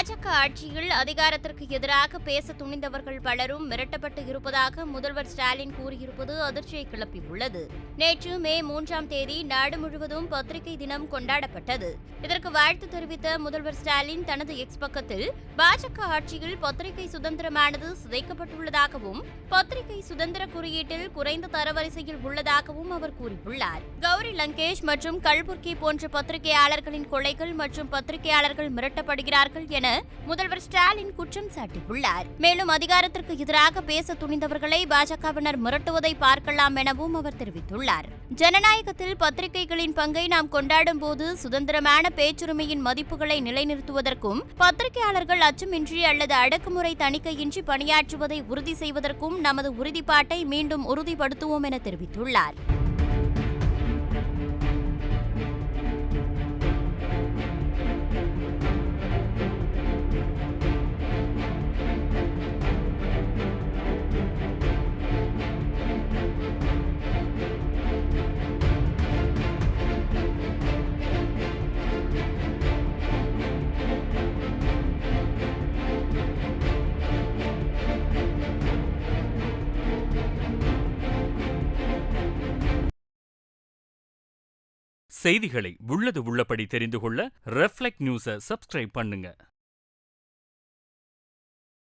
பாஜக ஆட்சியில் அதிகாரத்திற்கு எதிராக பேச துணிந்தவர்கள் பலரும் மிரட்டப்பட்டு இருப்பதாக முதல்வர் ஸ்டாலின் கூறியிருப்பது அதிர்ச்சியை கிளப்பியுள்ளது. நேற்று மே 3ஆம் தேதி நாடு முழுவதும் பத்திரிகை தினம் கொண்டாடப்பட்டது. இதற்கு வாழ்த்து தெரிவித்த முதல்வர் ஸ்டாலின் தனது எக்ஸ் பக்கத்தில் பாஜக ஆட்சியில் பத்திரிகை சுதந்திரமானது சிதைக்கப்பட்டுள்ளதாகவும் பத்திரிகை சுதந்திர குறியீட்டில் குறைந்த தரவரிசையில் உள்ளதாகவும் அவர் கூறியுள்ளார். கௌரி லங்கேஷ் மற்றும் கல்புர்கி போன்ற பத்திரிகையாளர்களின் கொலைகள் மற்றும் பத்திரிகையாளர்கள் மிரட்டப்படுகிறார்கள் என முதல்வர் ஸ்டாலின் குற்றம் சாட்டியுள்ளார். மேலும் அதிகாரத்திற்கு எதிராக பேச துணிந்தவர்களை பாஜகவினர் மிரட்டுவதை பார்க்கலாம் எனவும் அவர் தெரிவித்துள்ளார். ஜனநாயகத்தில் பத்திரிகைகளின் பங்கை நாம் கொண்டாடும் போது சுதந்திரமான பேச்சுரிமையின் மதிப்புகளை நிலைநிறுத்துவதற்கும் பத்திரிகையாளர்கள் அச்சமின்றி அல்லது அடக்குமுறை தணிக்கையின்றி பணியாற்றுவதை உறுதி செய்வதற்கும் நமது உறுதிப்பாட்டை மீண்டும் உறுதிப்படுத்துவோம் என தெரிவித்துள்ளார். செய்திகளை உள்ளது உள்ளபடி தெரிந்து கொள்ள ரெஃப்ளெக்ட் நியூஸை சப்ஸ்கிரைப் பண்ணுங்க.